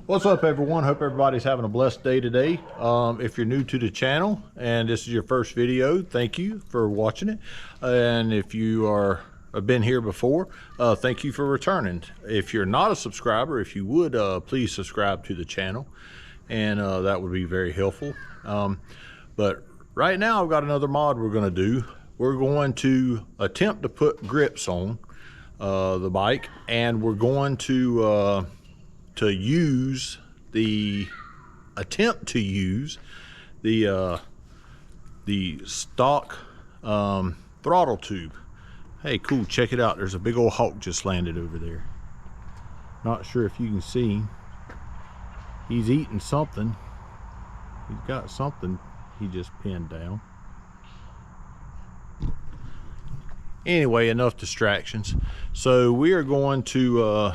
What's up, everyone? Hope everybody's having a blessed day today. If you're new to the channel and this is your first video, thank you for watching it. And if you have been here before, thank you for returning. If you're not a subscriber, if you would please subscribe to the channel, and that would be very helpful. But right now I've got another mod we're going to do. We're going to attempt to put grips on the bike, and we're going to attempt to use the stock throttle tube. Hey, cool, check it out. There's a big old hawk just landed over there. Not sure if you can see. He's eating something. He's got something he just pinned down. Anyway, enough distractions. So we are going to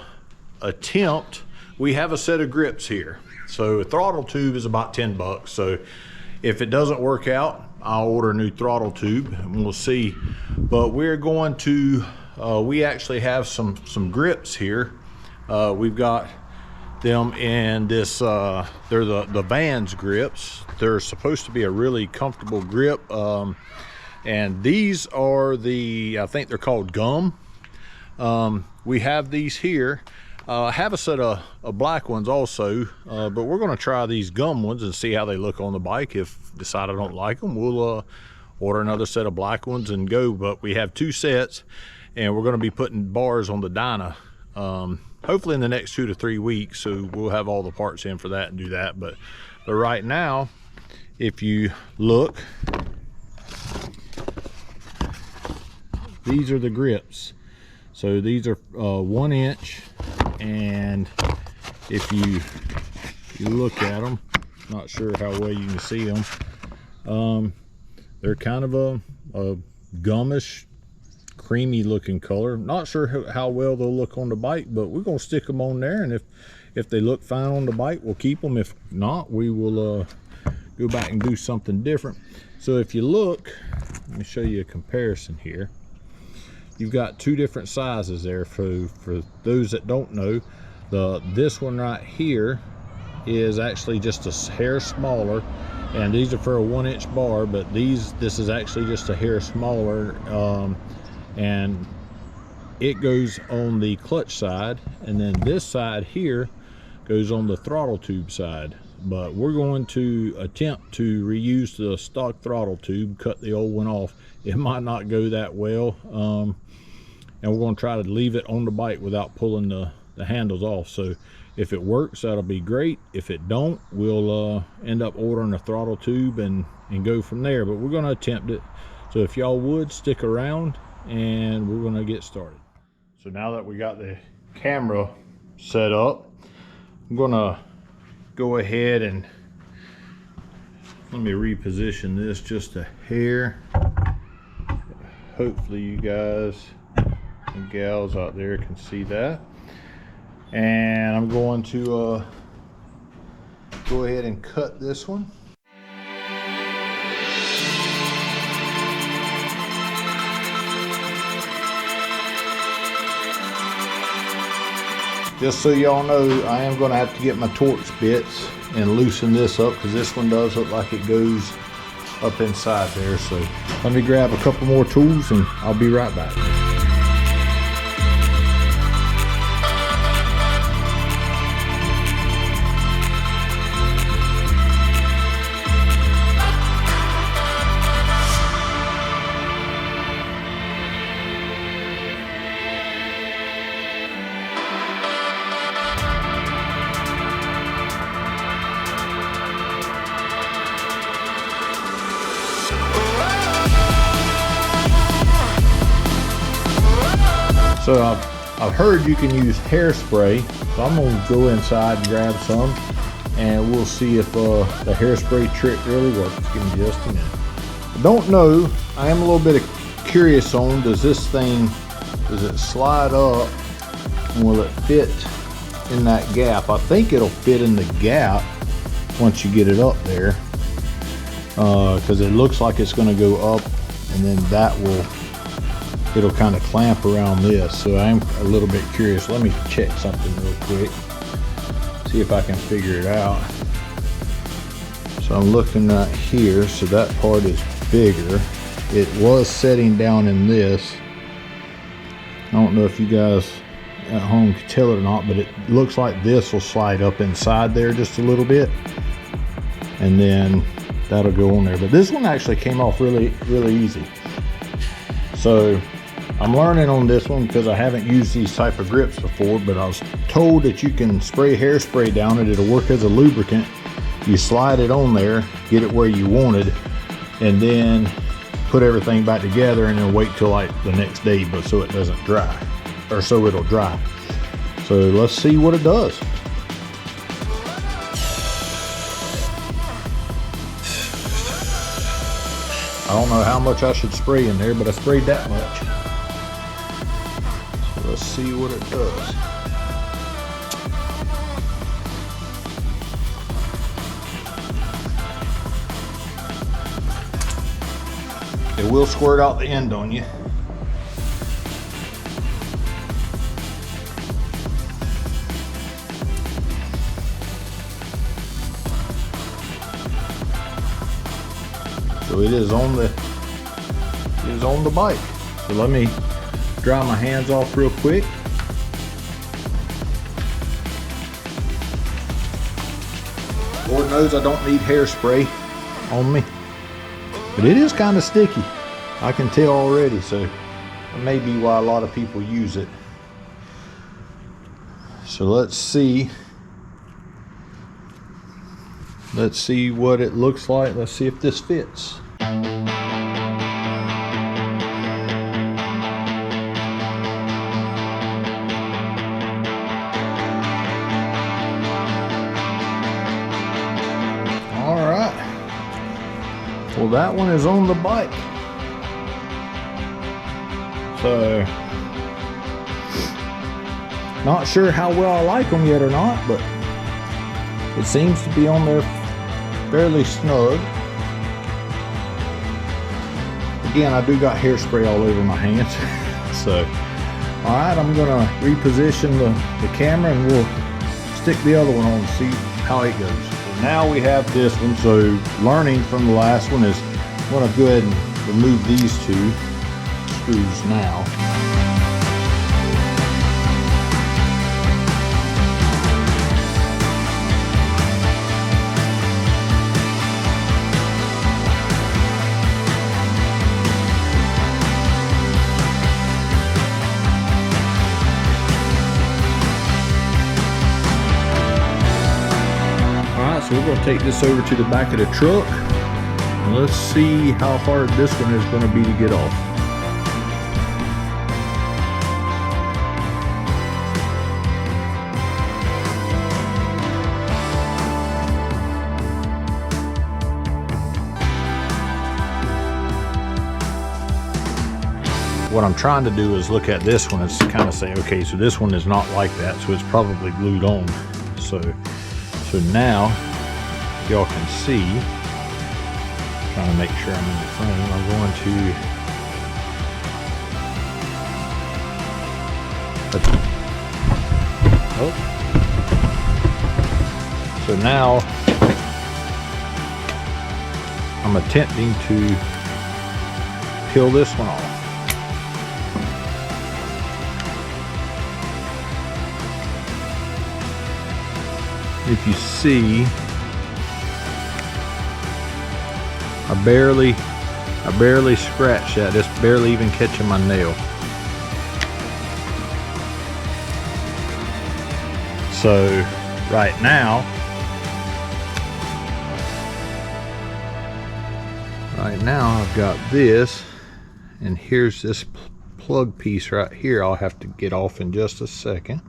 attempt. We have a set of grips here. So a throttle tube is about 10 bucks. So if it doesn't work out, I'll order a new throttle tube and we'll see. But we're going to, we actually have some grips here. We've got them in this, they're the Vans grips. They're supposed to be a really comfortable grip. And these are I think they're called gum. We have these here. I have a set of black ones also, but we're going to try these gum ones and see how they look on the bike. If decide I don't like them, we'll order another set of black ones and go. But we have two sets, and we're going to be putting bars on the Dyna hopefully in the next 2 to 3 weeks. So we'll have all the parts in for that and do that. But right now, if you look, these are the grips. So these are 1 inch, and if you look at them, not sure how well you can see them, they're kind of a gummish, creamy looking color. Not sure how well they'll look on the bike, but we're gonna stick them on there, and if they look fine on the bike, we'll keep them. If not, we will go back and do something different. So if you look, let me show you a comparison here. You've got two different sizes there. For those that don't know, this one right here is actually just a hair smaller, and these are for a 1 inch bar, but this is actually just a hair smaller, and it goes on the clutch side, and then this side here goes on the throttle tube side. But we're going to attempt to reuse the stock throttle tube, cut the old one off. It might not go that well, and we're going to try to leave it on the bike without pulling the handles off. So if it works, that'll be great. If it don't, we'll end up ordering a throttle tube and go from there. But we're going to attempt it. So if y'all would stick around, and we're going to get started. So now that we got the camera set up, I'm going to go ahead and let me reposition this just a hair. Hopefully you guys and gals out there can see that. And I'm going to go ahead and cut this one. Just so y'all know, I am going to have to get my Torx bits and loosen this up, because this one does look like it goes up inside there. So let me grab a couple more tools and I'll be right back. So I've heard you can use hairspray, so I'm going to go inside and grab some, and we'll see if the hairspray trick really works. Give me just a minute. Don't know, I am a little bit curious on, does it slide up, and will it fit in that gap? I think it'll fit in the gap once you get it up there, because it looks like it's going to go up, and then it'll kind of clamp around this. So I'm a little bit curious. Let me check something real quick. See if I can figure it out. So I'm looking right here, so that part is bigger. It was setting down in this. I don't know if you guys at home can tell it or not, but it looks like this will slide up inside there just a little bit, and then that'll go on there. But this one actually came off really easy. So I'm learning on this one because I haven't used these type of grips before, but I was told that you can spray hairspray down it. It'll work as a lubricant. You slide it on there, get it where you wanted, and then put everything back together and then wait till like the next day, but so it doesn't dry, or so it'll dry. So let's see what it does. I don't know how much I should spray in there, but I sprayed that much. So let's see what it does. It will squirt out the end on you. So it is on the bike. So let me dry my hands off real quick. Lord knows I don't need hairspray on me. But it is kind of sticky, I can tell already, so that may be why a lot of people use it. So let's see what it looks like. Let's see if this fits. Well, that one is on the bike. So, not sure how well I like them yet or not, but it seems to be on there fairly snug. Again, I do got hairspray all over my hands. So, alright, I'm gonna reposition the camera and we'll stick the other one on and see how it goes. Now we have this one, so learning from the last one is I'm going to go ahead and remove these two screws now. So we're going to take this over to the back of the truck, and let's see how hard this one is going to be to get off. What I'm trying to do is look at this one and kind of say, okay, so this one is not like that, so it's probably glued on. So now y'all can see, trying to make sure I'm in the frame, I'm going to so now I'm attempting to peel this one off. If you see, I barely scratched that, just barely even catching my nail. So right now I've got this, and here's this plug piece right here I'll have to get off in just a second.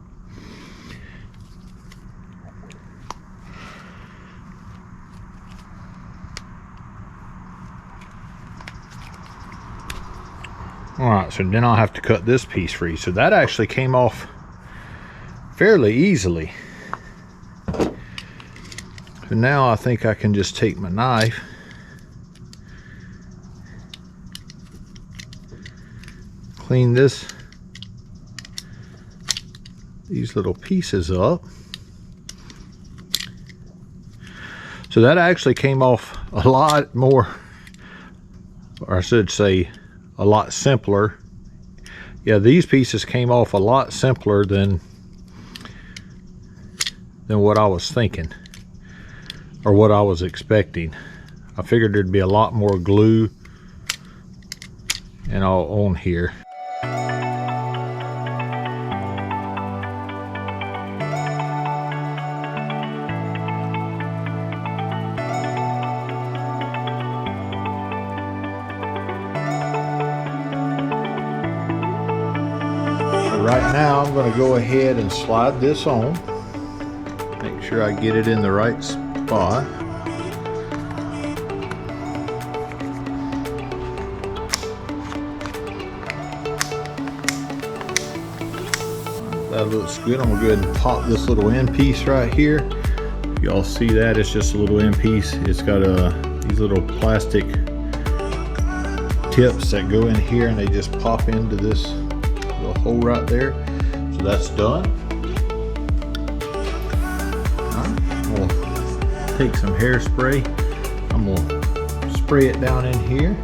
Alright, so then I'll have to cut this piece free. So that actually came off fairly easily. So now I think I can just take my knife, clean these little pieces up, So that actually came off a lot more, or I should say a lot simpler. Yeah, these pieces came off a lot simpler than what I was thinking, or what I was expecting. I figured there'd be a lot more glue and all on here. Right now I'm going to go ahead and slide this on. Make sure I get it in the right spot. That looks good. I'm going to go ahead and pop this little end piece right here. Y'all see that? It's just a little end piece. It's got these little plastic tips that go in here, and they just pop into this little hole right there. So that's done. I'm gonna take some hairspray. I'm gonna spray it down in here.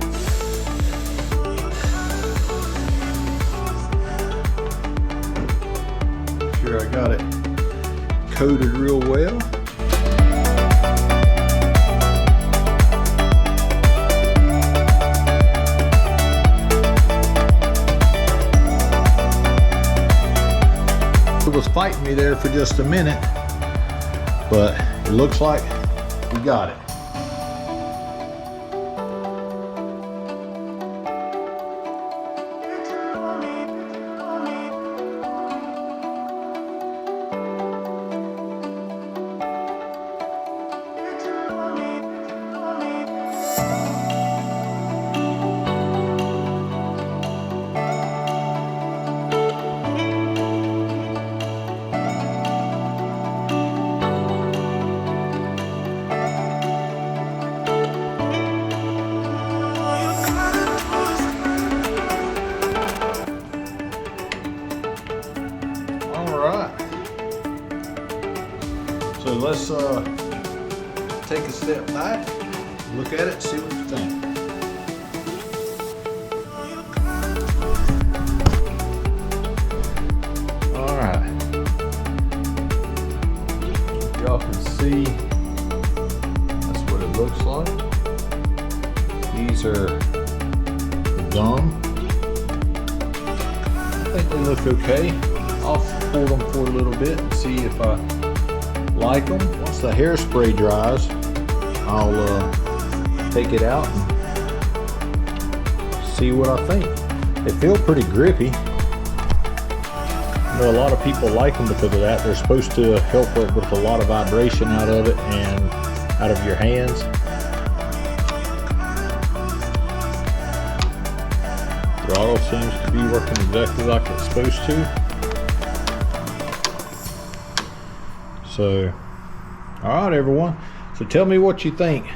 Make sure I got it coated real well. Was fighting me there for just a minute, but it looks like we got it. So let's take a step back, look at it, see what you think. All right, y'all can see that's what it looks like. These are the gum. I think they look okay. I'll pull them for a little bit and see if I like them. Once the hairspray dries, I'll take it out and see what I think. They feel pretty grippy. I know a lot of people like them because of that. They're supposed to help with a lot of vibration out of it and out of your hands. Throttle seems to be working exactly like it's supposed to. So, all right, everyone. So tell me what you think.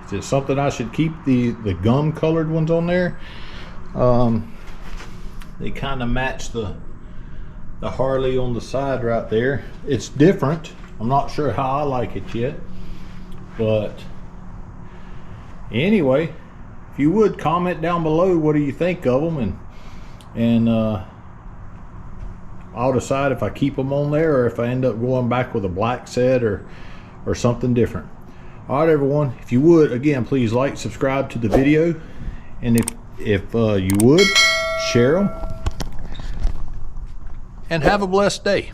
Is it something I should keep the gum colored ones on there? They kind of match the Harley on the side right there. It's different. I'm not sure how I like it yet, but anyway, if you would comment down below, what do you think of them, and I'll decide if I keep them on there or if I end up going back with a black set or something different. All right, everyone, if you would, again, please like, subscribe to the video, and if you would, share them, and have a blessed day.